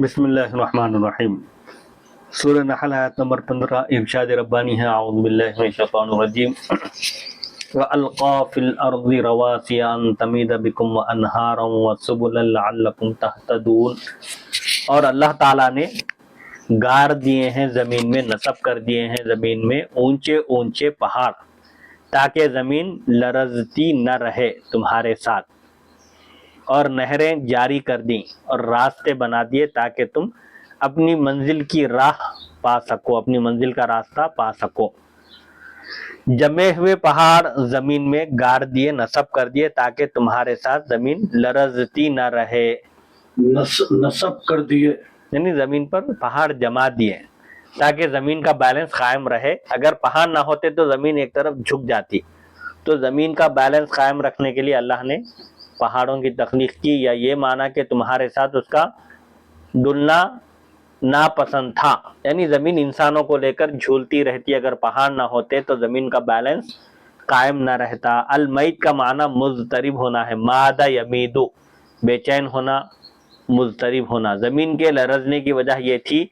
بسم اللہ الرحمن الرحیم۔ سورہ نحل آیت نمبر 15 ارشاد ربانی ہے، اعوذ باللہ من الشیطان الرجیم۔ وَأَلْقَى فِي الْأَرْضِ رَوَاسِيَ أَن تَمِيدَ بِكُمْ وَأَنْهَارًا وَسُبُلًا لَعَلَّكُمْ تَهْتَدُونَ، اور اللہ تعالیٰ نے گاڑ دیے ہیں زمین میں، نصب کر دیے ہیں زمین میں اونچے اونچے پہاڑ، تاکہ زمین لرزتی نہ رہے تمہارے ساتھ، اور نہریں جاری کر دیں اور راستے بنا دیے تاکہ تم اپنی منزل کی راہ پا سکو، اپنی منزل کا راستہ پا سکو۔ جمے ہوئے پہاڑ زمین میں گاڑ دیے، نصب کر دیے تاکہ تمہارے ساتھ زمین لرزتی نہ رہے۔ نصب کر دیے یعنی زمین پر پہاڑ جما دیے تاکہ زمین کا بیلنس قائم رہے۔ اگر پہاڑ نہ ہوتے تو زمین ایک طرف جھک جاتی، تو زمین کا بیلنس قائم رکھنے کے لیے اللہ نے پہاڑوں کی تخلیق کی، یا یہ معنی کہ تمہارے ساتھ اس کا ڈلنا ناپسند تھا، یعنی زمین انسانوں کو لے کر جھولتی رہتی، اگر پہاڑ نہ ہوتے تو زمین کا بیلنس قائم نہ رہتا۔ المیت کا معنی مضطرب ہونا ہے، مادہ یمیدو، بے چین ہونا، مضطرب ہونا۔ زمین کے لرزنے کی وجہ یہ تھی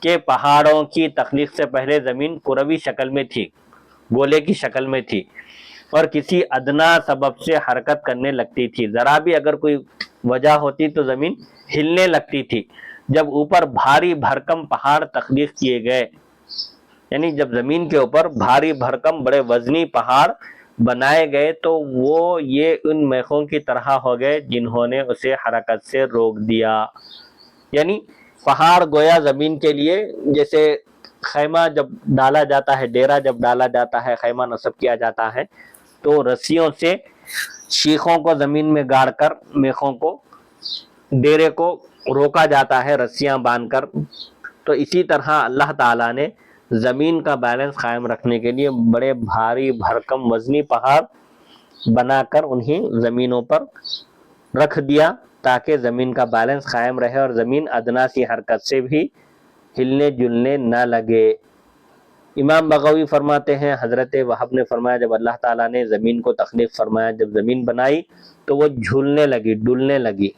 کہ پہاڑوں کی تخلیق سے پہلے زمین کروی شکل میں تھی، گولے کی شکل میں تھی، اور کسی ادنا سبب سے حرکت کرنے لگتی تھی۔ ذرا بھی اگر کوئی وجہ ہوتی تو زمین ہلنے لگتی تھی۔ جب اوپر بھاری بھرکم پہاڑ تخلیق کیے گئے، یعنی جب زمین کے اوپر بھاری بھرکم بڑے وزنی پہاڑ بنائے گئے، تو وہ یہ ان میخوں کی طرح ہو گئے جنہوں نے اسے حرکت سے روک دیا۔ یعنی پہاڑ گویا زمین کے لیے جیسے خیمہ جب ڈالا جاتا ہے، ڈیرا جب ڈالا جاتا ہے، خیمہ نصب کیا جاتا ہے، تو رسیوں سے شیخوں کو زمین میں گاڑ کر میخوں کو، ڈیرے کو روکا جاتا ہے رسیاں باندھ کر، تو اسی طرح اللہ تعالیٰ نے زمین کا بیلنس قائم رکھنے کے لیے بڑے بھاری بھرکم وزنی پہاڑ بنا کر انہیں زمینوں پر رکھ دیا تاکہ زمین کا بیلنس قائم رہے اور زمین ادنا سی حرکت سے بھی ہلنے جلنے نہ لگے۔ امام بغوی فرماتے ہیں، حضرت وہب نے فرمایا جب اللہ تعالیٰ نے زمین کو تخلیق فرمایا، جب زمین بنائی تو وہ جھولنے لگی، ڈولنے لگی،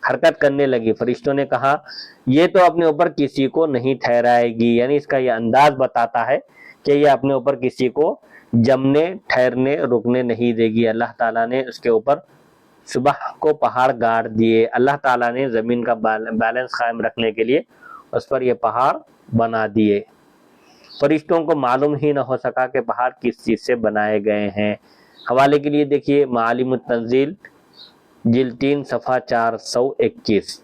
حرکت کرنے لگی۔ فرشتوں نے کہا یہ تو اپنے اوپر کسی کو نہیں ٹھہرائے گی، یعنی اس کا یہ انداز بتاتا ہے کہ یہ اپنے اوپر کسی کو جمنے، ٹھہرنے، رکنے نہیں دے گی۔ اللہ تعالیٰ نے اس کے اوپر صبح کو پہاڑ گاڑ دیے، اللہ تعالیٰ نے زمین کا بیلنس قائم رکھنے کے لیے اس پر یہ پہاڑ بنا دیے۔ فرشتوں کو معلوم ہی نہ ہو سکا کہ پہاڑ کس چیز سے بنائے گئے ہیں۔ حوالے کے لیے دیکھیے معالم التنزیل جلد 3 صفحہ 421۔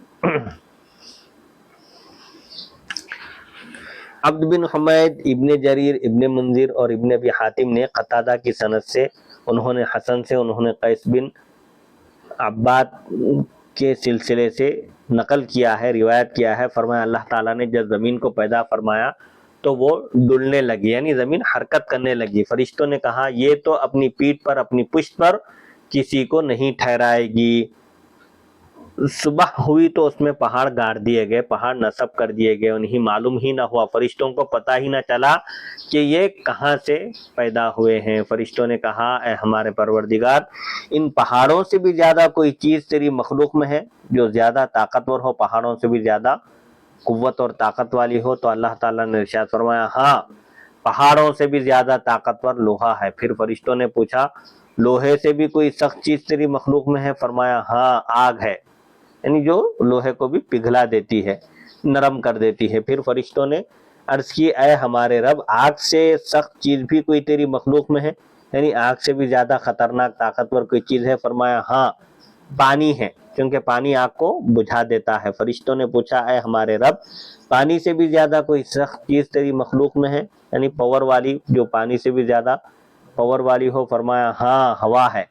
عبد بن حمید، ابن جریر، ابن منذر اور ابن ابی حاتم نے قتادہ کی سند سے، انہوں نے حسن سے، انہوں نے قیس بن عباد کے سلسلے سے نقل کیا ہے، روایت کیا ہے، فرمایا اللہ تعالیٰ نے جب زمین کو پیدا فرمایا تو وہ ڈلنے لگی، یعنی زمین حرکت کرنے لگی۔ فرشتوں نے کہا یہ تو اپنی پیٹھ پر، اپنی پشت پر کسی کو نہیں ٹھہرائے گی۔ صبح ہوئی تو اس میں پہاڑ گاڑ دیے گئے، پہاڑ نصب کر دیے گئے، انہیں معلوم ہی نہ ہوا، فرشتوں کو پتہ ہی نہ چلا کہ یہ کہاں سے پیدا ہوئے ہیں۔ فرشتوں نے کہا اے ہمارے پروردگار، ان پہاڑوں سے بھی زیادہ کوئی چیز تیری مخلوق میں ہے جو زیادہ طاقتور ہو، پہاڑوں سے بھی زیادہ قوت اور طاقت والی ہو؟ تو اللہ تعالیٰ نے ارشاد فرمایا ہاں، پہاڑوں سے بھی زیادہ طاقتور لوہا ہے۔ پھر فرشتوں نے پوچھا لوہے سے بھی کوئی سخت چیز تیری مخلوق میں ہے؟ فرمایا ہاں، آگ ہے، یعنی جو لوہے کو بھی پگھلا دیتی ہے، نرم کر دیتی ہے۔ پھر فرشتوں نے عرض کی اے ہمارے رب، آگ سے سخت چیز بھی کوئی تیری مخلوق میں ہے، یعنی آگ سے بھی زیادہ خطرناک طاقتور کوئی چیز ہے؟ فرمایا ہاں، پانی ہے، کیونکہ پانی آگ کو بجھا دیتا ہے۔ فرشتوں نے پوچھا اے ہمارے رب، پانی سے بھی زیادہ کوئی سخت چیز تیری مخلوق میں ہے، یعنی پاور والی، جو پانی سے بھی زیادہ پاور والی ہو؟ فرمایا ہاں، ہوا ہے۔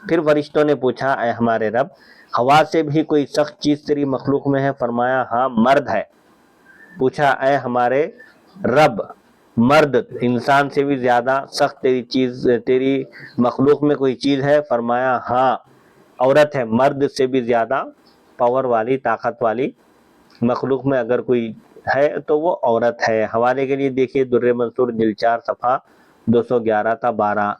پھر فرشتوں نے پوچھا اے ہمارے رب، ہوا سے بھی کوئی سخت چیز تیری مخلوق میں ہے؟ فرمایا ہاں، مرد ہے۔ پوچھا اے ہمارے رب، مرد انسان سے بھی زیادہ سخت تیری مخلوق میں کوئی چیز ہے؟ فرمایا ہاں، عورت ہے، مرد سے بھی زیادہ پاور والی، طاقت والی مخلوق میں اگر کوئی ہے تو وہ عورت ہے۔ حوالے کے لیے دیکھیے در منصور جلد 4 صفحہ 211 تا 12۔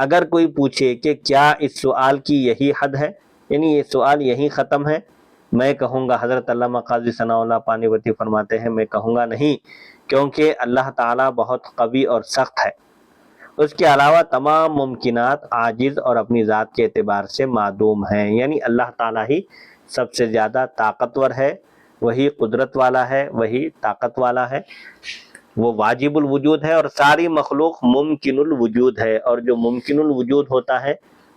اگر کوئی پوچھے کہ کیا اس سوال کی یہی حد ہے، یعنی یہ سوال یہی ختم ہے، میں کہوں گا، حضرت علامہ قاضی ثناء اللہ پانیپتی فرماتے ہیں میں کہوں گا نہیں، کیونکہ اللہ تعالیٰ بہت قوی اور سخت ہے، اس کے علاوہ تمام ممکنات عاجز اور اپنی ذات کے اعتبار سے معدوم ہیں، یعنی اللہ تعالیٰ ہی سب سے زیادہ طاقتور ہے، وہی قدرت والا ہے، وہی طاقت والا ہے، وہ واجب الوجود ہے، اور ساری مخلوق ممکن الوجود ہے، اور جو ممکن الوجود ہوتا ہے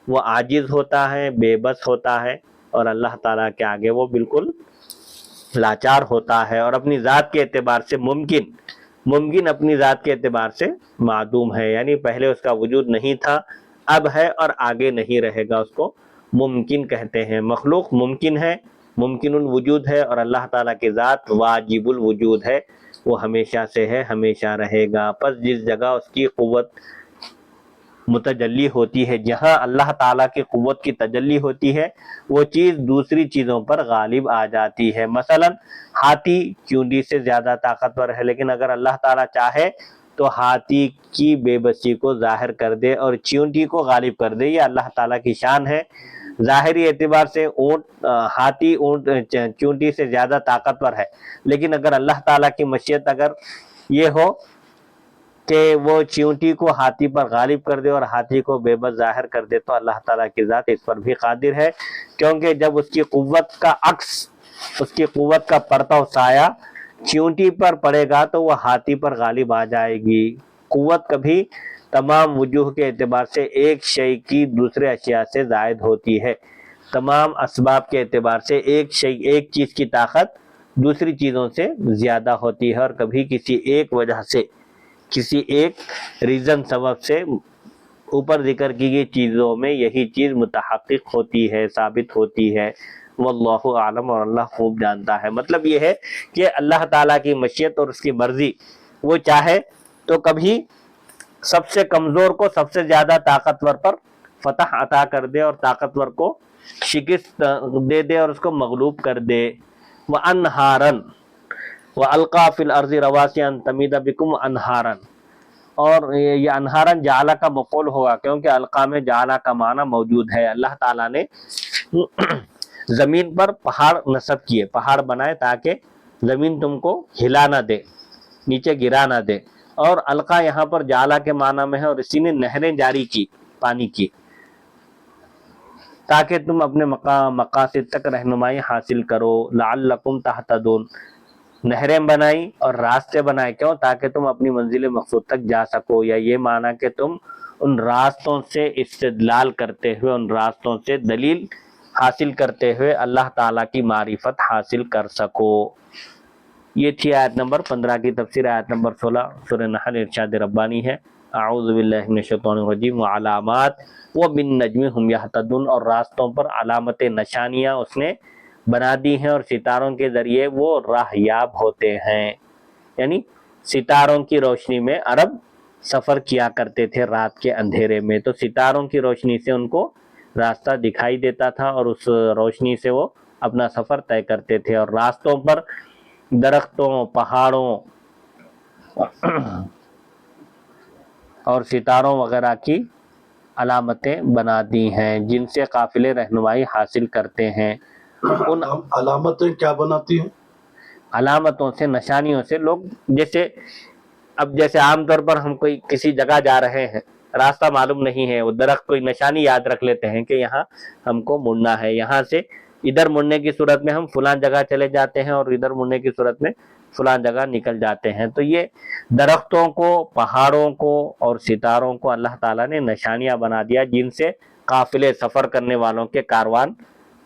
وہ عاجز ہوتا ہے، بے بس ہوتا ہے، اور اللہ تعالیٰ کے آگے وہ بالکل لاچار ہوتا ہے، اور اپنی ذات کے اعتبار سے ممکن اپنی ذات کے اعتبار سے معدوم ہے، یعنی پہلے اس کا وجود نہیں تھا، اب ہے اور آگے نہیں رہے گا، اس کو ممکن کہتے ہیں۔ مخلوق ممکن ہے، ممکن الوجود ہے، اور اللہ تعالیٰ کی ذات واجب الوجود ہے، وہ ہمیشہ سے ہے، ہمیشہ رہے گا۔ پس جس جگہ اس کی قوت متجلی ہوتی ہے، جہاں اللہ تعالیٰ کی قوت کی تجلی ہوتی ہے، وہ چیز دوسری چیزوں پر غالب آ جاتی ہے۔ مثلا ہاتھی چونٹی سے زیادہ طاقتور ہے، لیکن اگر اللہ تعالیٰ چاہے تو ہاتھی کی بے بسی کو ظاہر کر دے اور چونٹی کو غالب کر دے، یہ اللہ تعالیٰ کی شان ہے۔ ظاہری اعتبار سے ہاتھی چونٹی سے زیادہ طاقتور ہے، لیکن اگر اللہ تعالیٰ کی مشیت اگر یہ ہو کہ وہ چیونٹی کو ہاتھی پر غالب کر دے اور ہاتھی کو بے بس ظاہر کر دے، تو اللہ تعالیٰ کی ذات اس پر بھی قادر ہے، کیونکہ جب اس کی قوت کا عکس، اس کی قوت کا پرتو سایہ چیونٹی پر پڑے گا تو وہ ہاتھی پر غالب آ جائے گی۔ قوت کبھی تمام وجوہ کے اعتبار سے ایک شے کی دوسرے اشیاء سے زائد ہوتی ہے، تمام اسباب کے اعتبار سے ایک چیز کی طاقت دوسری چیزوں سے زیادہ ہوتی ہے، اور کبھی کسی ایک وجہ سے، کسی ایک ریزن سبب سے اوپر ذکر کی گئی چیزوں میں یہی چیز متحقق ہوتی ہے، ثابت ہوتی ہے۔ واللہ عالم، اور اللہ خوب جانتا ہے۔ مطلب یہ ہے کہ اللہ تعالیٰ کی مشیت اور اس کی مرضی، وہ چاہے تو کبھی سب سے کمزور کو سب سے زیادہ طاقتور پر فتح عطا کر دے، اور طاقتور کو شکست دے دے اور اس کو مغلوب کر دے۔ وَأَنْهَارًا وَأَلْقَى فِي الْأَرْضِ رَوَاسِيَ أَن تَمِيدَ بِكُمْ أَنْهَارًا، اور یہ انہارن جعلہ کا مفعول ہوگا، کیونکہ القا میں جعلہ کا معنی موجود ہے۔ اللہ تعالیٰ نے زمین پر پہاڑ نصب کیے، پہاڑ بنائے تاکہ زمین تم کو ہلا نہ دے، نیچے گرا نہ دے، اور القا یہاں پر جعلہ کے معنی میں ہے، اور اسی نے نہریں جاری کی پانی کی، تاکہ تم اپنے مقاصد تک رہنمائی حاصل کرو۔ لعلکم تہتدون، نہریں بنائی اور راستے بنائے، کیوں؟ تاکہ تم اپنی منزل مقصود تک جا سکو، یا یہ معنی کہ تم ان راستوں سے استدلال کرتے ہوئے، ان راستوں سے دلیل حاصل کرتے ہوئے اللہ تعالیٰ کی معرفت حاصل کر سکو۔ یہ تھی آیت نمبر 15 کی تفسیر۔ آیت نمبر 16 سورہ نحل ارشاد ربانی ہے، اعوذ باللہ من الشیطان الرجیم، وعلامات وبالنجم هم یہتدون، اور راستوں پر علامت نشانیاں اس نے بنا دی ہیں، اور ستاروں کے ذریعے وہ راہیاب ہوتے ہیں، یعنی ستاروں کی روشنی میں عرب سفر کیا کرتے تھے رات کے اندھیرے میں، تو ستاروں کی روشنی سے ان کو راستہ دکھائی دیتا تھا، اور اس روشنی سے وہ اپنا سفر طے کرتے تھے، اور راستوں پر درختوں، پہاڑوں اور ستاروں وغیرہ کی علامتیں بنا دی ہیں، جن سے قافلے رہنمائی حاصل کرتے ہیں۔ ان علامتیں کیا بناتی ہیں؟ علامتوں سے، نشانیوں سے، لوگ جیسے عام طور پر ہم کوئی کسی جگہ جا رہے ہیں، راستہ معلوم نہیں ہے، وہ درخت کوئی نشانی یاد رکھ لیتے ہیں کہ یہاں ہم کو مڑنا ہے، یہاں سے ادھر مڑنے کی صورت میں ہم فلاں جگہ چلے جاتے ہیں، اور ادھر مڑنے کی صورت میں فلاں جگہ نکل جاتے ہیں۔ تو یہ درختوں کو، پہاڑوں کو اور ستاروں کو اللہ تعالیٰ نے نشانیاں بنا دیا، جن سے قافلے، سفر کرنے والوں کے کاروان،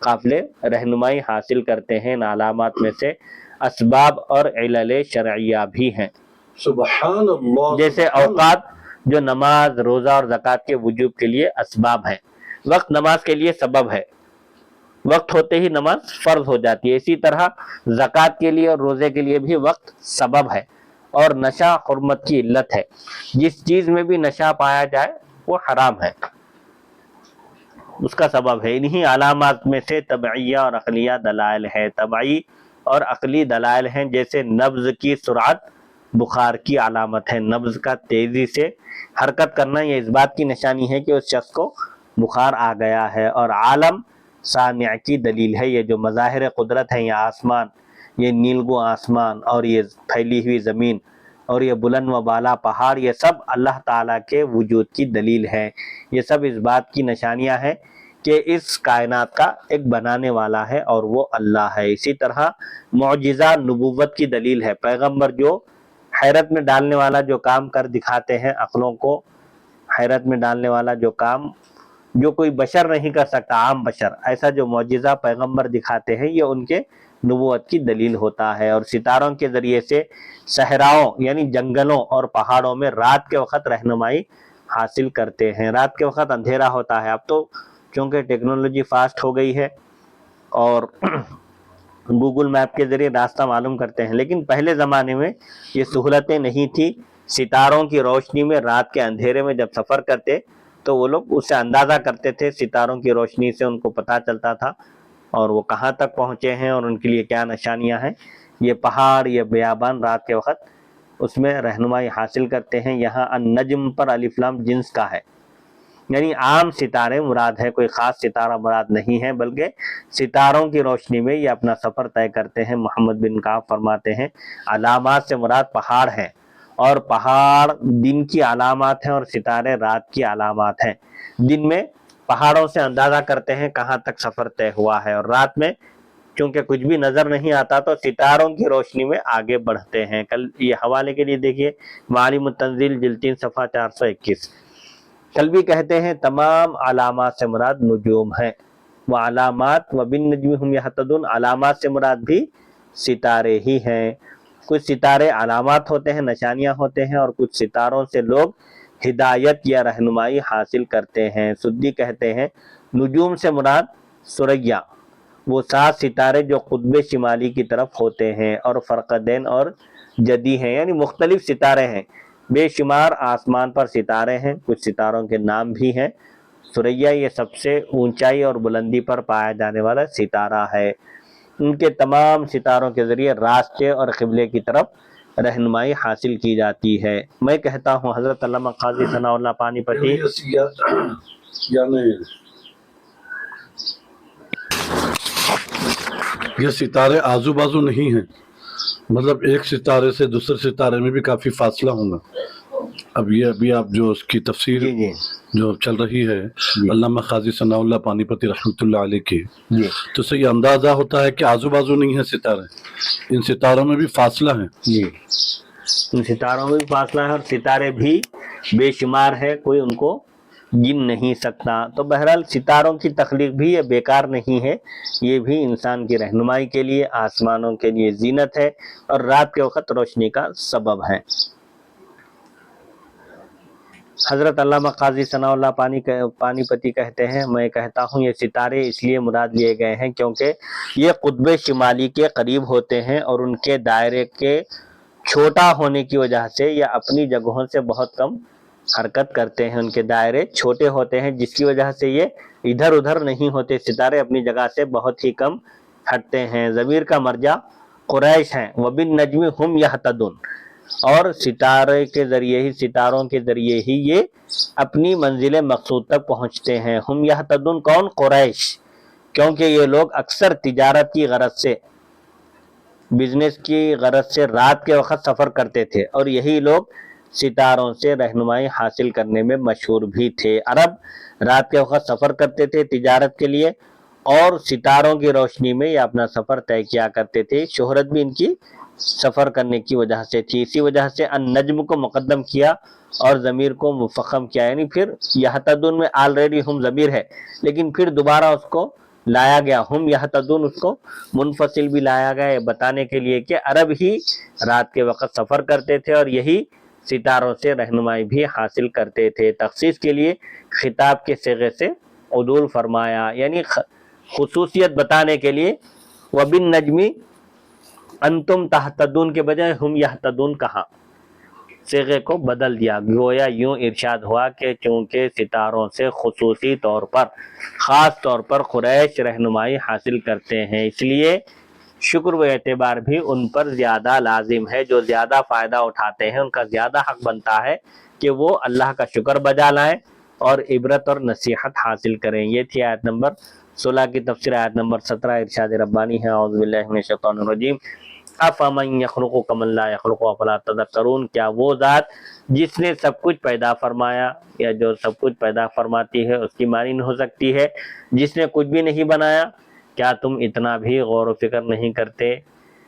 قافلے رہنمائی حاصل کرتے ہیں۔ ان علامات میں سے اسباب اور علل شرعیہ بھی ہیں، سبحان اللہ، جیسے اوقات جو نماز، روزہ اور زکوٰۃ کے وجوب کے لیے اسباب ہیں، وقت نماز کے لیے سبب ہے، وقت ہوتے ہی نماز فرض ہو جاتی ہے، اسی طرح زکوٰۃ کے لیے اور روزے کے لیے بھی وقت سبب ہے، اور نشہ حرمت کی علت ہے، جس چیز میں بھی نشہ پایا جائے وہ حرام ہے، اس کا سبب ہے۔ انہی علامات میں سے طبعیہ اور عقلیہ دلائل ہے۔ طبعی اور عقلی دلائل ہیں، جیسے نبض کی سرعت بخار کی علامت ہے، نبض کا تیزی سے حرکت کرنا یہ اس بات کی نشانی ہے کہ اس شخص کو بخار آ گیا ہے۔ اور عالم صانع کی دلیل ہے۔ یہ جو مظاہر قدرت ہیں، یہ آسمان، یہ نیلگو آسمان اور یہ پھیلی ہوئی زمین اور یہ بلند و بالا پہاڑ، یہ سب اللہ تعالیٰ کے وجود کی دلیل ہے۔ یہ سب اس بات کی نشانیاں ہیں کہ اس کائنات کا ایک بنانے والا ہے اور وہ اللہ ہے۔ اسی طرح معجزہ نبوت کی دلیل ہے۔ پیغمبر جو حیرت میں ڈالنے والا جو کام کر دکھاتے ہیں، عقلوں کو حیرت میں ڈالنے والا جو کام جو کوئی بشر نہیں کر سکتا، عام بشر، ایسا جو معجزہ پیغمبر دکھاتے ہیں، یہ ان کے نبوت کی دلیل ہوتا ہے۔ اور ستاروں کے ذریعے سے صحراؤں یعنی جنگلوں اور پہاڑوں میں رات کے وقت رہنمائی حاصل کرتے ہیں۔ رات کے وقت اندھیرا ہوتا ہے، اب تو چونکہ ٹیکنالوجی فاسٹ ہو گئی ہے اور گوگل میپ کے ذریعے راستہ معلوم کرتے ہیں، لیکن پہلے زمانے میں یہ سہولتیں نہیں تھی۔ ستاروں کی روشنی میں رات کے اندھیرے میں جب سفر کرتے تو وہ لوگ اس سے اندازہ کرتے تھے، ستاروں کی روشنی سے ان کو پتہ چلتا تھا اور وہ کہاں تک پہنچے ہیں اور ان کے لیے کیا نشانیاں ہیں۔ یہ پہاڑ، یہ بیابان رات کے وقت اس میں رہنمائی حاصل کرتے ہیں۔ یہاں النجم پر الف لام جنس کا ہے، یعنی عام ستارے مراد ہے، کوئی خاص ستارہ مراد نہیں ہے، بلکہ ستاروں کی روشنی میں یہ اپنا سفر طے کرتے ہیں۔ محمد بن کعب فرماتے ہیں علامات سے مراد پہاڑ ہیں، اور پہاڑ دن کی علامات ہیں اور ستارے رات کی علامات ہیں۔ دن میں پہاڑوں سے اندازہ کرتے ہیں کہاں تک سفر طے ہوا ہے، اور رات میں چونکہ کچھ بھی نظر نہیں آتا تو ستاروں کی روشنی میں آگے بڑھتے ہیں۔ کل یہ حوالے کے لیے دیکھیے معالم التنزیل جلد 3 صفحہ 421۔ کل بھی کہتے ہیں تمام علامات سے مراد نجوم ہیں، وہ علامات وبالنجم هم یہتدون، علامات سے مراد بھی ستارے ہی ہیں۔ کچھ ستارے علامات ہوتے ہیں، نشانیاں ہوتے ہیں، اور کچھ ستاروں سے لوگ ہدایت یا رہنمائی حاصل کرتے ہیں۔ سدی کہتے ہیں نجوم سے مراد سریا، وہ 7 ستارے جو قطب شمالی کی طرف ہوتے ہیں، اور فرقدین اور جدی ہیں، یعنی مختلف ستارے ہیں۔ بے شمار آسمان پر ستارے ہیں، کچھ ستاروں کے نام بھی ہیں۔ سریا یہ سب سے اونچائی اور بلندی پر پایا جانے والا ستارہ ہے۔ ان کے تمام ستاروں کے ذریعے راستے اور قبلے کی طرف رہنمائی حاصل کی جاتی ہے۔ میں کہتا ہوں حضرت علامہ قاضی ثناء اللہ پانی پتی یعنی یہ ستارے آزو بازو نہیں ہیں، مطلب ایک ستارے سے دوسرے ستارے میں بھی کافی فاصلہ ہوگا۔ اب یہ ابھی آپ جو اس کی تفسیر جی جو چل رہی ہے علامہ قاضی ثناء اللہ پانی پتی رحمۃ اللہ علیہ کی، جی تو سے یہ اندازہ ہوتا ہے کہ آزو بازو نہیں ہیں ستارے، ان ستاروں میں بھی فاصلہ ہے۔ جی ان ستاروں میں بھی فاصلہ ہے، اور ستارے بھی بے شمار ہے، کوئی ان کو گن نہیں سکتا۔ تو بہرحال ستاروں کی تخلیق بھی یہ بیکار نہیں ہے، یہ بھی انسان کی رہنمائی کے لیے، آسمانوں کے لیے زینت ہے، اور رات کے وقت روشنی کا سبب ہے۔ حضرت علامہ قاضی ثناء اللہ پانی پتی کہتے ہیں میں کہتا ہوں یہ ستارے اس لیے مراد لیے گئے ہیں کیونکہ یہ قطب شمالی کے قریب ہوتے ہیں، اور ان کے دائرے کے چھوٹا ہونے کی وجہ سے یہ اپنی جگہوں سے بہت کم حرکت کرتے ہیں۔ ان کے دائرے چھوٹے ہوتے ہیں جس کی وجہ سے یہ ادھر ادھر نہیں ہوتے، ستارے اپنی جگہ سے بہت ہی کم ہٹتے ہیں۔ ضمیر کا مرجع قریش ہیں، وبالنجم هم یہتدون، اور ستارے کے ذریعے ہی، ستاروں کے ذریعے ہی یہ اپنی منزل مقصود تک پہنچتے ہیں۔ ہم یہتدون کون؟ قریش، کیونکہ یہ لوگ اکثر تجارت کی غرض سے، بزنس کی غرض سے رات کے وقت سفر کرتے تھے، اور یہی لوگ ستاروں سے رہنمائی حاصل کرنے میں مشہور بھی تھے۔ عرب رات کے وقت سفر کرتے تھے تجارت کے لیے، اور ستاروں کی روشنی میں یہ اپنا سفر طے کیا کرتے تھے۔ شہرت بھی ان کی سفر کرنے کی وجہ سے تھی، اسی وجہ سے النجم کو مقدم کیا اور ضمیر کو مفخم کیا، یعنی پھر یہتدون میں آلریڈی ہم ضمیر ہے، لیکن پھر دوبارہ اس کو لایا گیا، ہم یہتدون، اس کو منفصل بھی لایا گیا، یہ بتانے کے لیے کہ عرب ہی رات کے وقت سفر کرتے تھے اور یہی ستاروں سے رہنمائی بھی حاصل کرتے تھے۔ تخصیص کے لیے خطاب کے صیغے سے عدول فرمایا، یعنی خصوصیت بتانے کے لیے وبالنجم انتم تہتدون کے بجائے ہم یہتدون کہا، صیغے کو بدل دیا، گویا یوں ارشاد ہوا کہ چونکہ ستاروں سے خصوصی طور پر، خاص طور پر قریش رہنمائی حاصل کرتے ہیں، اس لیے شکر و اعتبار بھی ان پر زیادہ لازم ہے۔ جو زیادہ فائدہ اٹھاتے ہیں ان کا زیادہ حق بنتا ہے کہ وہ اللہ کا شکر بجا لائیں اور عبرت اور نصیحت حاصل کریں۔ یہ تھی آیت نمبر 16 کی تفسیر آیت نمبر 17 ارشاد ربانی ہے اعوذ باللہ من الشیطان الرجیم افمن یخلق کمن لا یخلق افلا تذکرون، کیا وہ ذات جس نے سب کچھ پیدا فرمایا یا جو سب کچھ پیدا فرماتی ہے اس کی مانند ہو سکتی ہے جس نے کچھ بھی نہیں بنایا؟ کیا تم اتنا بھی غور و فکر نہیں کرتے؟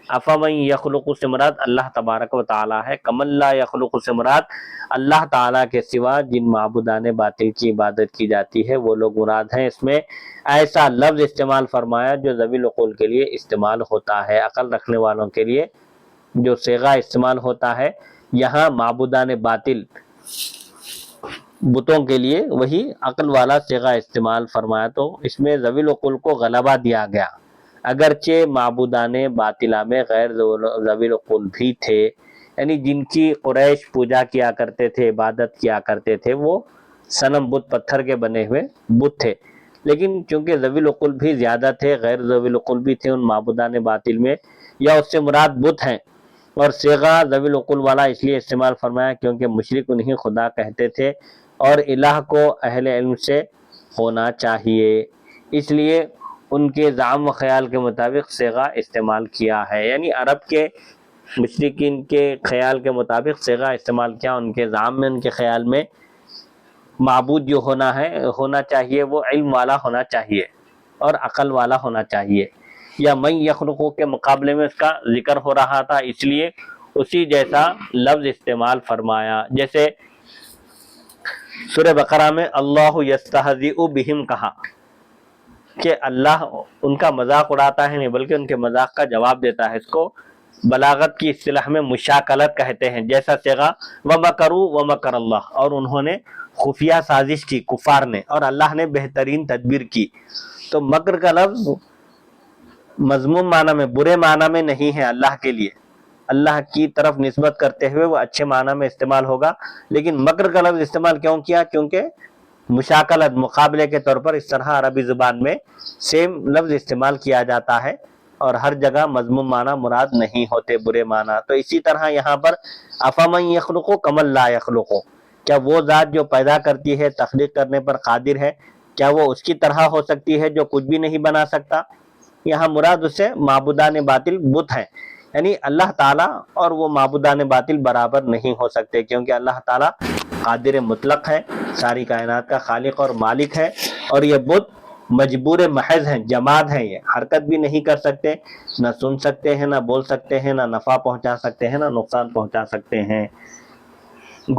افمن یخلق سے مراد اللہ تبارک و تعالی ہے، کمن لا یخلق سے مراد اللہ تعالیٰ کے سوا جن معبودان باطل کی عبادت کی جاتی ہے وہ لوگ مراد ہیں۔ اس میں ایسا لفظ استعمال فرمایا جو ذوی العقول کے لیے استعمال ہوتا ہے، عقل رکھنے والوں کے لیے جو صیغہ استعمال ہوتا ہے، یہاں معبودان باطل بتوں کے لیے وہی عقل والا صیغہ استعمال فرمایا، تو اس میں ذوی العقول کو غلبہ دیا گیا، اگرچہ معبودان باطلہ میں غیر ذوی العقول بھی تھے، یعنی جن کی قریش پوجا کیا کرتے تھے، عبادت کیا کرتے تھے، وہ صنم بت پتھر کے بنے ہوئے بت تھے، لیکن چونکہ ذوی العقول بھی زیادہ تھے، غیر ذوی العقول بھی تھے ان معبودان باطل میں، یا اس سے مراد بت ہیں، اور صیغہ ذوی العقول والا اس لیے استعمال فرمایا کیونکہ مشرک انہیں خدا کہتے تھے اور الہ کو اہل علم سے ہونا چاہیے، اس لیے ان کے زعم و خیال کے مطابق صیغہ استعمال کیا ہے، یعنی عرب کے مشرکین کے خیال کے مطابق صیغہ استعمال کیا، ان کے زعم میں، ان کے خیال میں معبود جو ہونا چاہیے وہ علم والا ہونا چاہیے اور عقل والا ہونا چاہیے، یا من یخلقو کے مقابلے میں اس کا ذکر ہو رہا تھا اس لیے اسی جیسا لفظ استعمال فرمایا، جیسے سورہ بقرہ میں اللہ یستہزئ بہم کہا کہ اللہ ان کا مذاق اڑاتا ہے، نہیں بلکہ ان کے مذاق کا جواب دیتا ہے، اس کو بلاغت کی اصطلاح میں مشاکلت کہتے ہیں، جیسا صیغہ وَمَكَرُوا وَمَكَرَ اللَّهُ، اور انہوں نے خفیہ سازش کی کفار نے اور اللہ نے بہترین تدبیر کی، تو مکر کا لفظ مذموم معنی میں، برے معنی میں نہیں ہے، اللہ کے لیے اللہ کی طرف نسبت کرتے ہوئے وہ اچھے معنی میں استعمال ہوگا، لیکن مکر کا لفظ استعمال کیوں کیا؟ کیونکہ مشاکلت، مقابلے کے طور پر اس طرح عربی زبان میں سیم لفظ استعمال کیا جاتا ہے اور ہر جگہ مذموم معنی مراد نہیں ہوتے، برے معنی، تو اسی طرح یہاں پر افمن یخلقو کمن لا یخلقو، کیا وہ ذات جو پیدا کرتی ہے، تخلیق کرنے پر قادر ہے، کیا وہ اس کی طرح ہو سکتی ہے جو کچھ بھی نہیں بنا سکتا؟ یہاں مراد اس سے معبودان باطل بت ہیں، یعنی اللہ تعالیٰ اور وہ معبودان باطل برابر نہیں ہو سکتے، کیونکہ اللہ تعالیٰ قادر مطلق ہے، ساری کائنات کا خالق اور مالک ہے، اور یہ بت مجبور محض ہیں، جماد ہیں، یہ حرکت بھی نہیں کر سکتے، نہ سن سکتے ہیں، نہ بول سکتے ہیں، نہ نفع پہنچا سکتے ہیں، نہ نقصان پہنچا سکتے ہیں۔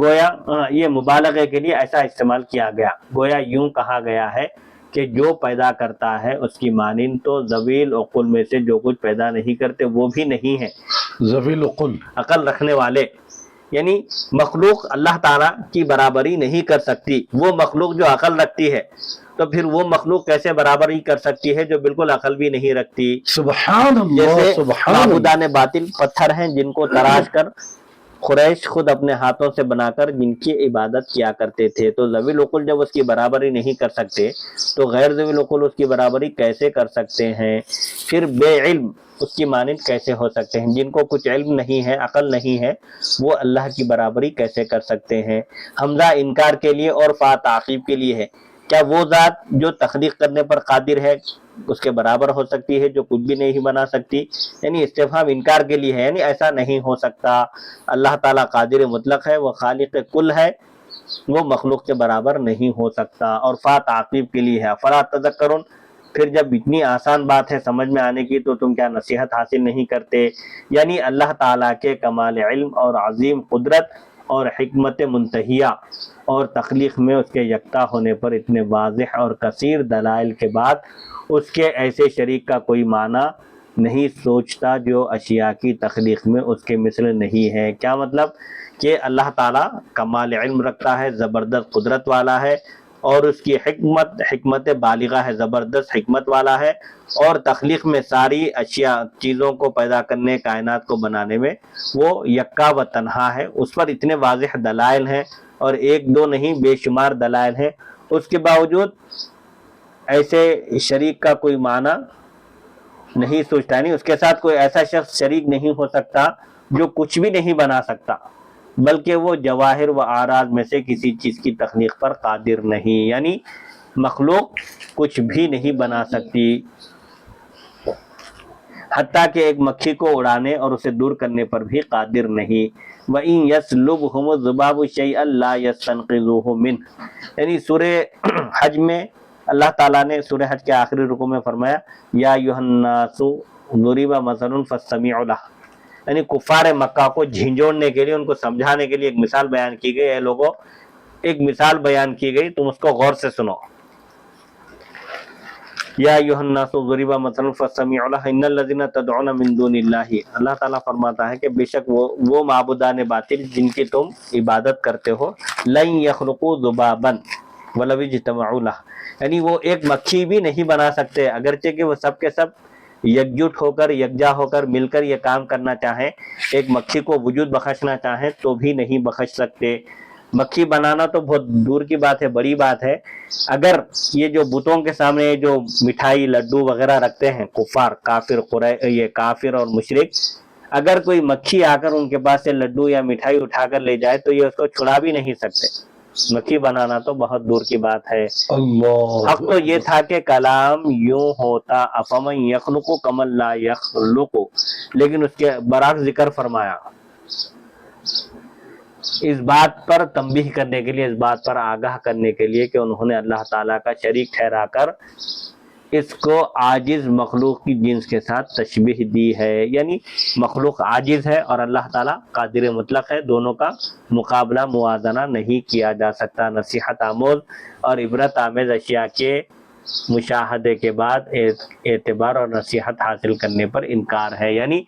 گویا یہ مبالغے کے لیے ایسا استعمال کیا گیا، گویا یوں کہا گیا ہے کہ جو پیدا کرتا ہے اس کی مانند تو ذوی العقول میں سے جو کچھ پیدا نہیں کرتے وہ بھی نہیں ہے، ذوی العقل، عقل رکھنے والے، یعنی مخلوق اللہ تعالیٰ کی برابری نہیں کر سکتی، وہ مخلوق جو عقل رکھتی ہے تو پھر وہ مخلوق کیسے برابری کر سکتی ہے جو بالکل عقل بھی نہیں رکھتی؟ سبحان اللہ، جیسے سبحان اللہ، معبودان باطل پتھر ہیں جن کو تراش کر قریش خود اپنے ہاتھوں سے بنا کر جن کی عبادت کیا کرتے تھے، تو ذوی العقل جب اس کی برابری نہیں کر سکتے تو غیر ذوی العقل اس کی برابری کیسے کر سکتے ہیں؟ پھر بے علم اس کی مانند کیسے ہو سکتے ہیں؟ جن کو کچھ علم نہیں ہے، عقل نہیں ہے، وہ اللہ کی برابری کیسے کر سکتے ہیں؟ حمزہ انکار کے لیے اور فا تعقیب کے لیے ہے، کیا وہ ذات جو تخلیق کرنے پر قادر ہے اس کے برابر ہو سکتی ہے جو کچھ بھی نہیں بنا سکتی؟ یعنی استفہام انکار کے لیے ہے، یعنی ایسا نہیں ہو سکتا، اللہ تعالیٰ قادر مطلق ہے، وہ خالق کل ہے، وہ مخلوق کے برابر نہیں ہو سکتا، اور فا تعقیب کے لیے ہے، افلا تذکرون، پھر جب اتنی آسان بات ہے سمجھ میں آنے کی تو تم کیا نصیحت حاصل نہیں کرتے؟ یعنی اللہ تعالیٰ کے کمال علم اور عظیم قدرت اور حکمت منتہیہ اور تخلیق میں اس کے یکتا ہونے پر اتنے واضح اور کثیر دلائل کے بعد اس کے ایسے شریک کا کوئی معنی نہیں سوچتا جو اشیاء کی تخلیق میں اس کے مثل نہیں ہے۔ کیا مطلب؟ کہ اللہ تعالیٰ کمال علم رکھتا ہے، زبردست قدرت والا ہے، اور اس کی حکمت بالغہ ہے، زبردست حکمت والا ہے، اور تخلیق میں ساری اشیاء، چیزوں کو پیدا کرنے، کائنات کو بنانے میں وہ یکا و تنہا ہے، اس پر اتنے واضح دلائل ہیں، اور ایک دو نہیں بے شمار دلائل ہیں، اس کے باوجود ایسے شریک کا کوئی معنی نہیں سوچتا، نہیں اس کے ساتھ کوئی ایسا شخص شریک نہیں ہو سکتا جو کچھ بھی نہیں بنا سکتا، بلکہ وہ جواہر و اعراض میں سے کسی چیز کی تخلیق پر قادر نہیں، یعنی مخلوق کچھ بھی نہیں بنا سکتی، حتیٰ کہ ایک مکھی کو اڑانے اور اسے دور کرنے پر بھی قادر نہیں۔ وَإِن يَسْلُبْهُمُ الذُّبَابُ شَيْئًا لَا يَسْتَنقِذُوهُ مِنْهُ، یعنی سورہ حج میں اللہ تعالیٰ نے سورہ حج کے آخری رکوع میں فرمایا یا ایھا الناس ضرب مثل فاستمعوا لہ، یعنی کفار مکہ کو جھنجھوڑنے کے لیے، ان کو سمجھانے کے لیے ایک مثال بیان کی گئی، اے لوگوں ایک مثال بیان کی گئی، تم اس کو غور سے سنو۔ یا ایھا الناس ضرب مثل فاستمعوا لہ ان الذین تدعون من دون اللہ، اللہ تعالیٰ فرماتا ہے کہ بے شک وہ معبودان باطل جن کی تم عبادت کرتے ہو، لن یخلقوا ذبابا ولو اجتمعوا لہ، یعنی وہ ایک مکھی بھی نہیں بنا سکتے اگرچہ کہ وہ سب کے سب یکجٹ ہو کر یکجا ہو کر مل کر یہ کام کرنا چاہیں، ایک مکھی کو وجود بخشنا چاہیں تو بھی نہیں بخش سکتے۔ مکھی بنانا تو بہت دور کی بات ہے، بڑی بات ہے، اگر یہ جو بتوں کے سامنے جو مٹھائی لڈو وغیرہ رکھتے ہیں کفار یہ کافر اور مشرک، اگر کوئی مکھی آ کر ان کے پاس سے لڈو یا مٹھائی اٹھا کر لے جائے تو یہ اس کو چھڑا بھی نہیں سکتے، مکھی بنانا تو بہت دور کی بات ہے۔ اللہ حق تو یہ تھا کہ کلام یوں ہوتا افمن یخلق کمن لا یخلق، لیکن اس کے برعکس ذکر فرمایا، اس بات پر تنبیہ کرنے کے لیے، اس بات پر آگاہ کرنے کے لیے کہ انہوں نے اللہ تعالیٰ کا شریک ٹھہرا کر اس کو عاجز مخلوق کی جنس کے ساتھ تشبیہ دی ہے، یعنی مخلوق عاجز ہے اور اللہ تعالیٰ قادر مطلق ہے، دونوں کا مقابلہ موازنہ نہیں کیا جا سکتا۔ نصیحت آموز اور عبرت آمیز اشیاء کے مشاہدے کے بعد اعتبار اور نصیحت حاصل کرنے پر انکار ہے، یعنی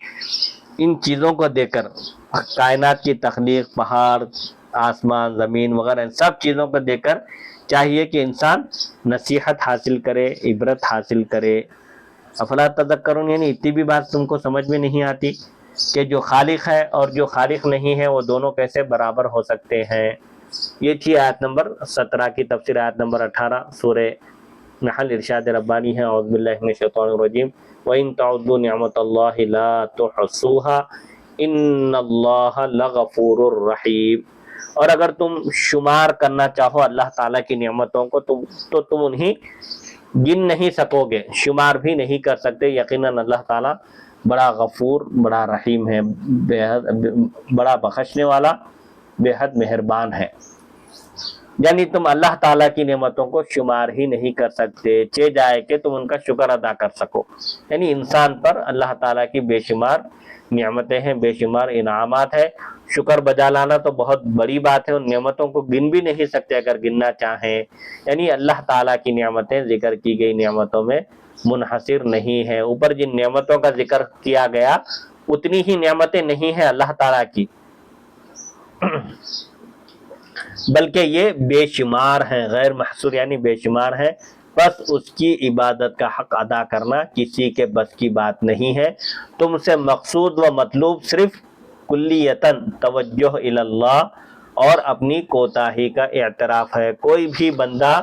ان چیزوں کو دیکھ کر، کائنات کی تخلیق، پہاڑ، آسمان، زمین وغیرہ، ان سب چیزوں کو دیکھ کر چاہیے کہ انسان نصیحت حاصل کرے، عبرت حاصل کرے۔ افلا تذکرون، یعنی اتنی بھی بات تم کو سمجھ میں نہیں آتی کہ جو خالق ہے اور جو خالق نہیں ہے وہ دونوں کیسے برابر ہو سکتے ہیں؟ یہ تھی آیت نمبر 17 کی تفسیر۔ آیت نمبر 18 سورہ نحل ارشاد ربانی ہے، اعوذ باللہ من الشیطان الرجیم وَإِن تَعُدُّوا نِعْمَتَ اللَّهِ لَا تُحْصُوهَا إِنَّ اللَّهَ لَغَفُورٌ رَحِيمٌ، اور اگر تم شمار کرنا چاہو اللہ تعالیٰ کی نعمتوں کو تو تم انہیں گن نہیں سکو گے، شمار بھی نہیں کر سکتے، یقیناً اللہ تعالیٰ بڑا غفور، بڑا رحیم ہے، بڑا بخشنے والا، بے حد مہربان ہے۔ یعنی تم اللہ تعالیٰ کی نعمتوں کو شمار ہی نہیں کر سکتے، چہ جائے کہ تم ان کا شکر ادا کر سکو، یعنی انسان پر اللہ تعالیٰ کی بے شمار نعمتیں ہیں، بے شمار انعامات ہیں، شکر بجا لانا تو بہت بڑی بات ہے، ان نعمتوں کو گن بھی نہیں سکتے اگر گننا چاہیں، یعنی اللہ تعالیٰ کی نعمتیں ذکر کی گئی نعمتوں میں منحصر نہیں ہیں، اوپر جن نعمتوں کا ذکر کیا گیا اتنی ہی نعمتیں نہیں ہیں اللہ تعالیٰ کی، بلکہ یہ بے شمار ہیں، غیر محصور یعنی بے شمار ہیں، بس اس کی عبادت کا حق ادا کرنا کسی کے بس کی بات نہیں ہے۔ تم سے مقصود و مطلوب صرف کلیتاً توجہ الی اللہ اور اپنی کوتاہی کا اعتراف ہے۔ کوئی بھی بندہ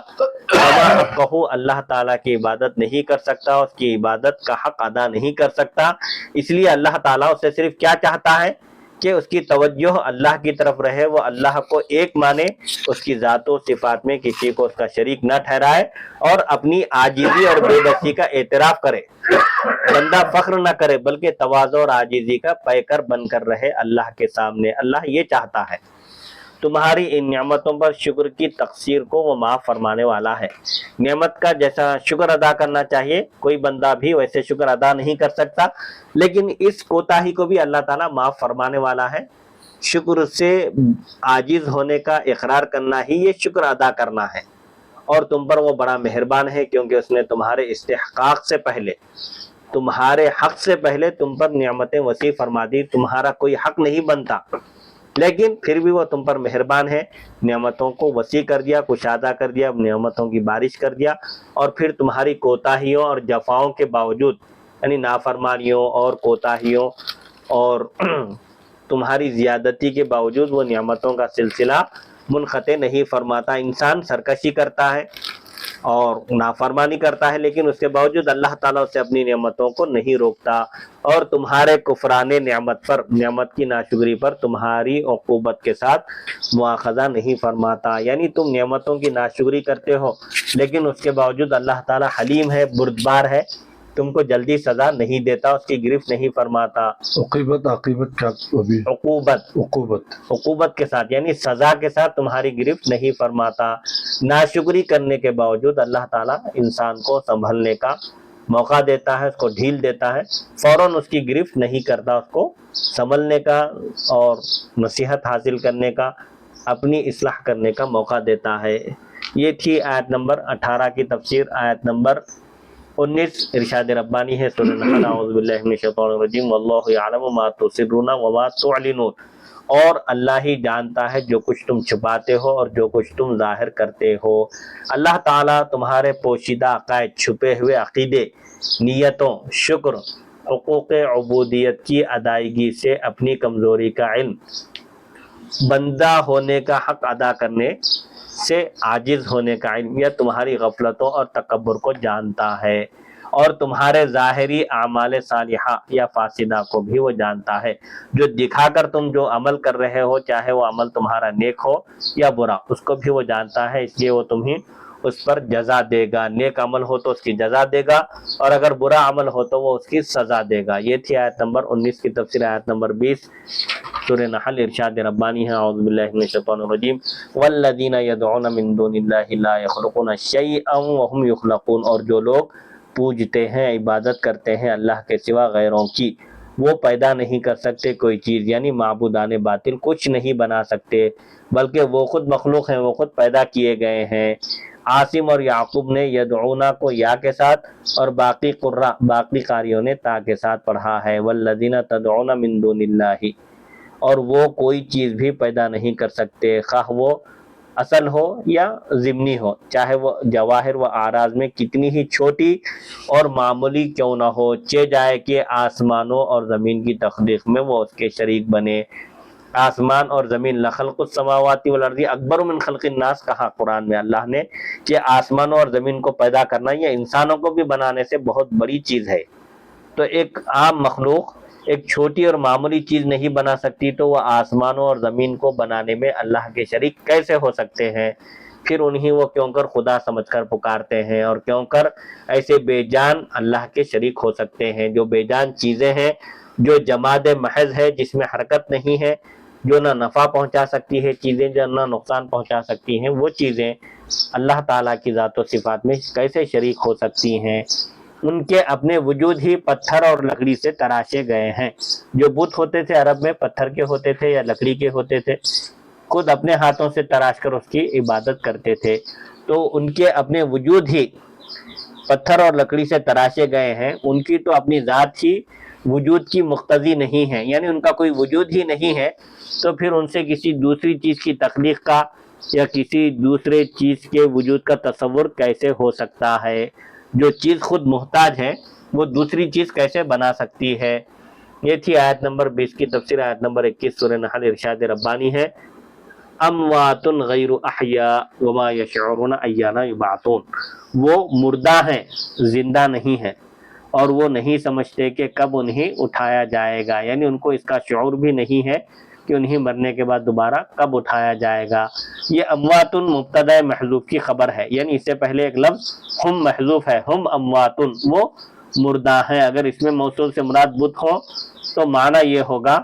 کہو اللہ تعالیٰ کی عبادت نہیں کر سکتا، اس کی عبادت کا حق ادا نہیں کر سکتا، اس لیے اللہ تعالیٰ اسے صرف کیا چاہتا ہے کہ اس کی توجہ اللہ کی طرف رہے، وہ اللہ کو ایک مانے، اس کی ذات و صفات میں کسی کو اس کا شریک نہ ٹھہرائے اور اپنی عاجزی اور بے بسی کا اعتراف کرے، بندہ فخر نہ کرے بلکہ تواضع اور عاجزی کا پیکر بن کر رہے اللہ کے سامنے۔ اللہ یہ چاہتا ہے، تمہاری ان نعمتوں پر شکر کی تقصیر کو وہ معاف فرمانے والا ہے۔ نعمت کا جیسا شکر ادا کرنا چاہیے، کوئی بندہ بھی ویسے شکر ادا نہیں کر سکتا، لیکن اس کوتاہی کو بھی اللہ تعالیٰ معاف فرمانے والا ہے۔ شکر سے عاجز ہونے کا اقرار کرنا ہی یہ شکر ادا کرنا ہے، اور تم پر وہ بڑا مہربان ہے کیونکہ اس نے تمہارے استحقاق سے پہلے، تمہارے حق سے پہلے تم پر نعمتیں وسیع فرما دی، تمہارا کوئی حق نہیں بنتا، لیکن پھر بھی وہ تم پر مہربان ہے، نعمتوں کو وسیع کر دیا، کشادہ کر دیا، نعمتوں کی بارش کر دیا، اور پھر تمہاری کوتاہیوں اور جفاؤں کے باوجود، یعنی نافرمانیوں اور کوتاہیوں اور تمہاری زیادتی کے باوجود وہ نعمتوں کا سلسلہ منقطع نہیں فرماتا۔ انسان سرکشی کرتا ہے، اور نافرمانی کرتا ہے، لیکن اس کے باوجود اللہ تعالیٰ اسے اپنی نعمتوں کو نہیں روکتا، اور تمہارے کفران نعمت کی ناشکری پر تمہاری عقوبت کے ساتھ مواخذہ نہیں فرماتا۔ یعنی تم نعمتوں کی ناشکری کرتے ہو، لیکن اس کے باوجود اللہ تعالیٰ حلیم ہے، بردبار ہے، تم کو جلدی سزا نہیں دیتا، اس کی گرفت نہیں فرماتا۔ عاقبت کیا ابھی؟ عقوبت کے ساتھ، یعنی سزا کے ساتھ تمہاری گرفت نہیں فرماتا۔ ناشکری کرنے کے باوجود اللہ تعالیٰ انسان کو سنبھلنے کا موقع دیتا ہے، اس کو ڈھیل دیتا ہے، فوراً اس کی گرفت نہیں کرتا، اس کو سنبھلنے کا اور نصیحت حاصل کرنے کا، اپنی اصلاح کرنے کا موقع دیتا ہے۔ یہ تھی آیت نمبر 18 کی تفسیر۔ آیت نمبر 19 ارشاد ربانی ہے سورہ نحل، اعوذ باللہ من الشیطان الرجیم، واللہ یعلم ما تسرون وما تعلنون، اور اللہ ہی جانتا ہے جو کچھ تم چھپاتے ہو اور جو کچھ تم ظاہر کرتے ہو۔ اللہ تعالیٰ تمہارے پوشیدہ عقائد، چھپے ہوئے عقیدے، نیتوں، شکر، حقوق عبودیت کی ادائیگی سے اپنی کمزوری کا علم، بندہ ہونے کا حق ادا کرنے سے عاجز ہونے کا علم، یا تمہاری غفلتوں اور تکبر کو جانتا ہے، اور تمہارے ظاہری اعمال صالحہ یا فاسدہ کو بھی وہ جانتا ہے۔ جو دکھا کر تم جو عمل کر رہے ہو، چاہے وہ عمل تمہارا نیک ہو یا برا، اس کو بھی وہ جانتا ہے، اس لیے وہ تمہیں اس پر جزا دے گا۔ نیک عمل ہو تو اس کی جزا دے گا، اور اگر برا عمل ہو تو وہ اس کی سزا دے گا۔ یہ تھی آیت نمبر 19 کی تفسیر۔ آیت نمبر 20 سورہ نحل، ارشاد ربانی ہے، اعوذ باللہ من الشیطان الرجیم، والذین یدعون من دون اللہ لا یخلقون شیئا وهم یخلقون، اور جو لوگ پوجتے ہیں، عبادت کرتے ہیں اللہ کے سوا غیروں کی، وہ پیدا نہیں کر سکتے کوئی چیز، یعنی معبودان باطل کچھ نہیں بنا سکتے، بلکہ وہ خود مخلوق ہیں، وہ خود پیدا کیے گئے ہیں۔ عاصم اور یعقوب نے یدعونا کو یا کے ساتھ، اور باقی قاریوں نے تا کے ساتھ پڑھا ہے، والذین تدعون من دون اللہ، اور وہ کوئی چیز بھی پیدا نہیں کر سکتے، خواہ وہ اصل ہو یا ضمنی ہو، چاہے وہ جواہر و اعراض میں کتنی ہی چھوٹی اور معمولی کیوں نہ ہو، جائے کہ آسمانوں اور زمین کی تخلیق میں وہ اس کے شریک بنے۔ آسمان اور زمین، لخلق السماوات والارض اکبر من خلق الناس، کہا قرآن میں اللہ نے کہ آسمانوں اور زمین کو پیدا کرنا یہ انسانوں کو بھی بنانے سے بہت بڑی چیز ہے۔ تو ایک عام مخلوق ایک چھوٹی اور معمولی چیز نہیں بنا سکتی، تو وہ آسمانوں اور زمین کو بنانے میں اللہ کے شریک کیسے ہو سکتے ہیں؟ پھر انہیں وہ کیوں کر خدا سمجھ کر پکارتے ہیں، اور کیوں کر ایسے بے جان اللہ کے شریک ہو سکتے ہیں؟ جو بے جان چیزیں ہیں، جو جماد محض ہے، جس میں حرکت نہیں ہے، جو نہ نفع پہنچا سکتی ہے چیزیں، جو نہ نقصان پہنچا سکتی ہیں، وہ چیزیں اللہ تعالیٰ کی ذات و صفات میں کیسے شریک ہو سکتی ہیں؟ ان کے اپنے وجود ہی پتھر اور لکڑی سے تراشے گئے ہیں۔ جو بت ہوتے تھے عرب میں، پتھر کے ہوتے تھے یا لکڑی کے ہوتے تھے، خود اپنے ہاتھوں سے تراش کر اس کی عبادت کرتے تھے، تو ان کے اپنے وجود ہی پتھر اور لکڑی سے تراشے گئے ہیں۔ ان کی تو اپنی ذات ہی وجود کی مقتضی نہیں ہے، یعنی ان کا کوئی وجود ہی نہیں ہے، تو پھر ان سے کسی دوسری چیز کی تخلیق کا یا کسی دوسرے چیز کے وجود کا تصور کیسے ہو سکتا ہے؟ جو چیز خود محتاج ہے وہ دوسری چیز کیسے بنا سکتی ہے؟ یہ تھی آیت نمبر 20 کی تفسیر۔ آیت نمبر 21 سورہ نحل، ارشاد ربانی ہے، اموات غیر احیاء وما یشعرون ایان یبعثون، وہ مردہ ہیں، زندہ نہیں ہیں، اور وہ نہیں سمجھتے کہ کب انہیں اٹھایا جائے گا، یعنی ان کو اس کا شعور بھی نہیں ہے کہ انہیں مرنے کے بعد دوبارہ کب اٹھایا جائے گا۔ یہ اموات مبتدا محذوف کی خبر ہے، یعنی اس سے پہلے ایک لفظ ہم محذوف ہے، ہم اموات، وہ مردہ ہیں۔ اگر اس میں موصول سے مراد بت ہو تو معنی یہ ہوگا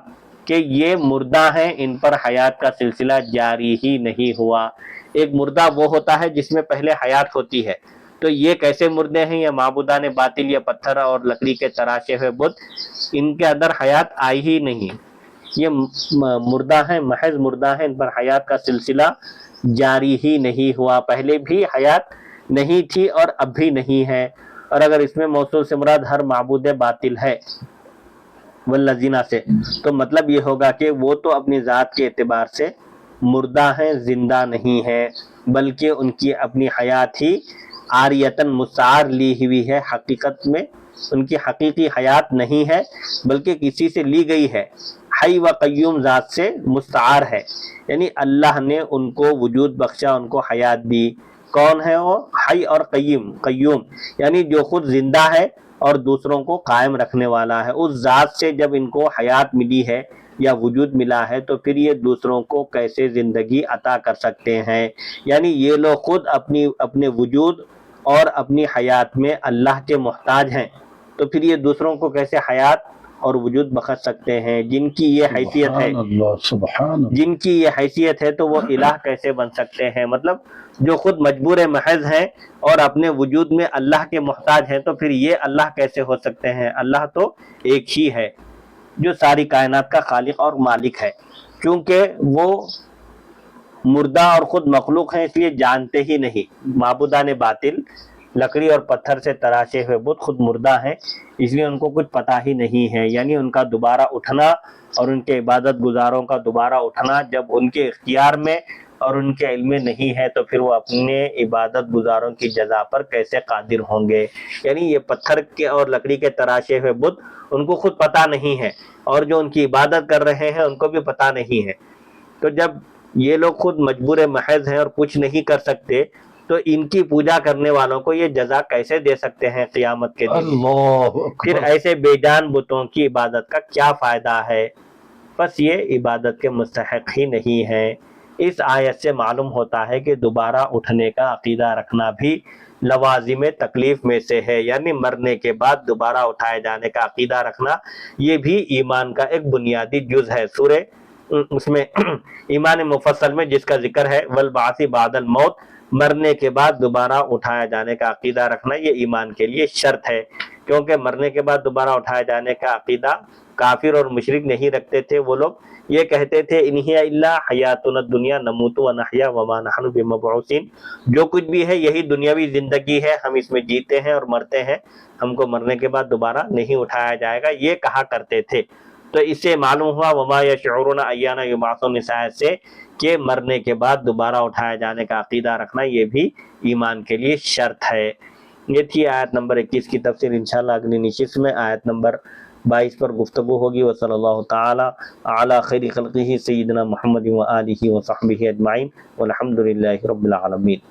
کہ یہ مردہ ہیں، ان پر حیات کا سلسلہ جاری ہی نہیں ہوا۔ ایک مردہ وہ ہوتا ہے جس میں پہلے حیات ہوتی ہے، تو یہ کیسے مردے ہیں؟ یہ معبودان باطل یا پتھر اور لکڑی کے تراشے ہوئے بت، ان کے اندر حیات آئی ہی نہیں، یہ مردہ ہیں، محض مردہ ہیں، ان پر حیات کا سلسلہ جاری ہی نہیں ہوا، پہلے بھی حیات نہیں تھی اور اب بھی نہیں ہے۔ اور اگر اس میں موصول سے مراد ہر معبود باطل ہے والذین سے، تو مطلب یہ ہوگا کہ وہ تو اپنی ذات کے اعتبار سے مردہ ہیں، زندہ نہیں ہے، بلکہ ان کی اپنی حیات ہی عاریتاً مستعار لی ہوئی ہے، حقیقت میں ان کی حقیقی حیات نہیں ہے بلکہ کسی سے لی گئی ہے، حی و قیوم ذات سے مستعار ہے، یعنی اللہ نے ان کو وجود بخشا، ان کو حیات دی، کون ہے وہ؟ حی اور قیوم یعنی جو خود زندہ ہے اور دوسروں کو قائم رکھنے والا ہے۔ اس ذات سے جب ان کو حیات ملی ہے یا وجود ملا ہے تو پھر یہ دوسروں کو کیسے زندگی عطا کر سکتے ہیں؟ یعنی یہ لوگ خود اپنے وجود اور اپنی حیات میں اللہ کے محتاج ہیں، تو پھر یہ دوسروں کو کیسے حیات اور وجود بخش سکتے ہیں؟ جن کی یہ حیثیت ہے، سبحان اللہ، سبحان اللہ۔ جن کی یہ حیثیت ہے تو وہ الہ کیسے بن سکتے ہیں؟ مطلب جو خود مجبور محض ہیں اور اپنے وجود میں اللہ کے محتاج ہیں تو پھر یہ اللہ کیسے ہو سکتے ہیں؟ اللہ تو ایک ہی ہے جو ساری کائنات کا خالق اور مالک ہے۔ کیونکہ وہ مردہ اور خود مخلوق ہیں اس لیے جانتے ہی نہیں۔ معبودان باطل لکڑی اور پتھر سے تراشے ہوئے بت خود مردہ ہیں، اس لیے ان کو کچھ پتہ ہی نہیں ہے۔ یعنی ان کا دوبارہ اٹھنا اور ان کے عبادت گزاروں کا دوبارہ اٹھنا جب ان کے اختیار میں اور ان کے علم میں نہیں ہے تو پھر وہ اپنے عبادت گزاروں کی جزا پر کیسے قادر ہوں گے؟ یعنی یہ پتھر کے اور لکڑی کے تراشے ہوئے بت ان کو خود پتہ نہیں ہے، اور جو ان کی عبادت کر رہے ہیں ان کو بھی پتہ نہیں ہے۔ تو جب یہ لوگ خود مجبور محض ہیں اور کچھ نہیں کر سکتے تو ان کی پوجا کرنے والوں کو یہ جزا کیسے دے سکتے ہیں قیامت کے دن؟ اللہ پھر اکبر۔ ایسے بے جان بتوں کی عبادت کا کیا فائدہ ہے؟ بس یہ عبادت کے مستحق ہی نہیں ہے۔ اس آیت سے معلوم ہوتا ہے کہ دوبارہ اٹھنے کا عقیدہ رکھنا بھی لوازم تکلیف میں سے ہے، یعنی مرنے کے بعد دوبارہ اٹھائے جانے کا عقیدہ رکھنا یہ بھی ایمان کا ایک بنیادی جز ہے۔ سورہ اس میں ایمان مفصل میں جس کا ذکر ہے والبعث بعد الموت، مرنے کے بعد دوبارہ اٹھایا جانے کا عقیدہ رکھنا یہ ایمان کے لیے شرط ہے، کیونکہ مرنے کے بعد دوبارہ اٹھائے جانے کا عقیدہ کافر اور مشرک نہیں رکھتے تھے۔ وہ لوگ یہ کہتے تھے ان ہی الا حیاتنا الدنیا نموت و نحیا وما نحن بمبعوثین، جو کچھ بھی ہے یہی دنیاوی زندگی ہے، ہم اس میں جیتے ہیں اور مرتے ہیں، ہم کو مرنے کے بعد دوبارہ نہیں اٹھایا جائے گا، یہ کہا کرتے تھے۔ تو اس سے معلوم ہوا وما یشعرون ایان یبعثون اس آیت سے کہ مرنے کے بعد دوبارہ اٹھائے جانے کا عقیدہ رکھنا یہ بھی ایمان کے لیے شرط ہے۔ یہ تھی آیت نمبر 21 کی تفسیر۔ انشاءاللہ اگلی نشست میں آیت نمبر 22 پر گفتگو ہوگی۔ وصلی اللہ تعالی علی خیر خلقہ سیدنا محمد و آلہ و صحبہ اجمعین والحمد للہ رب العالمین۔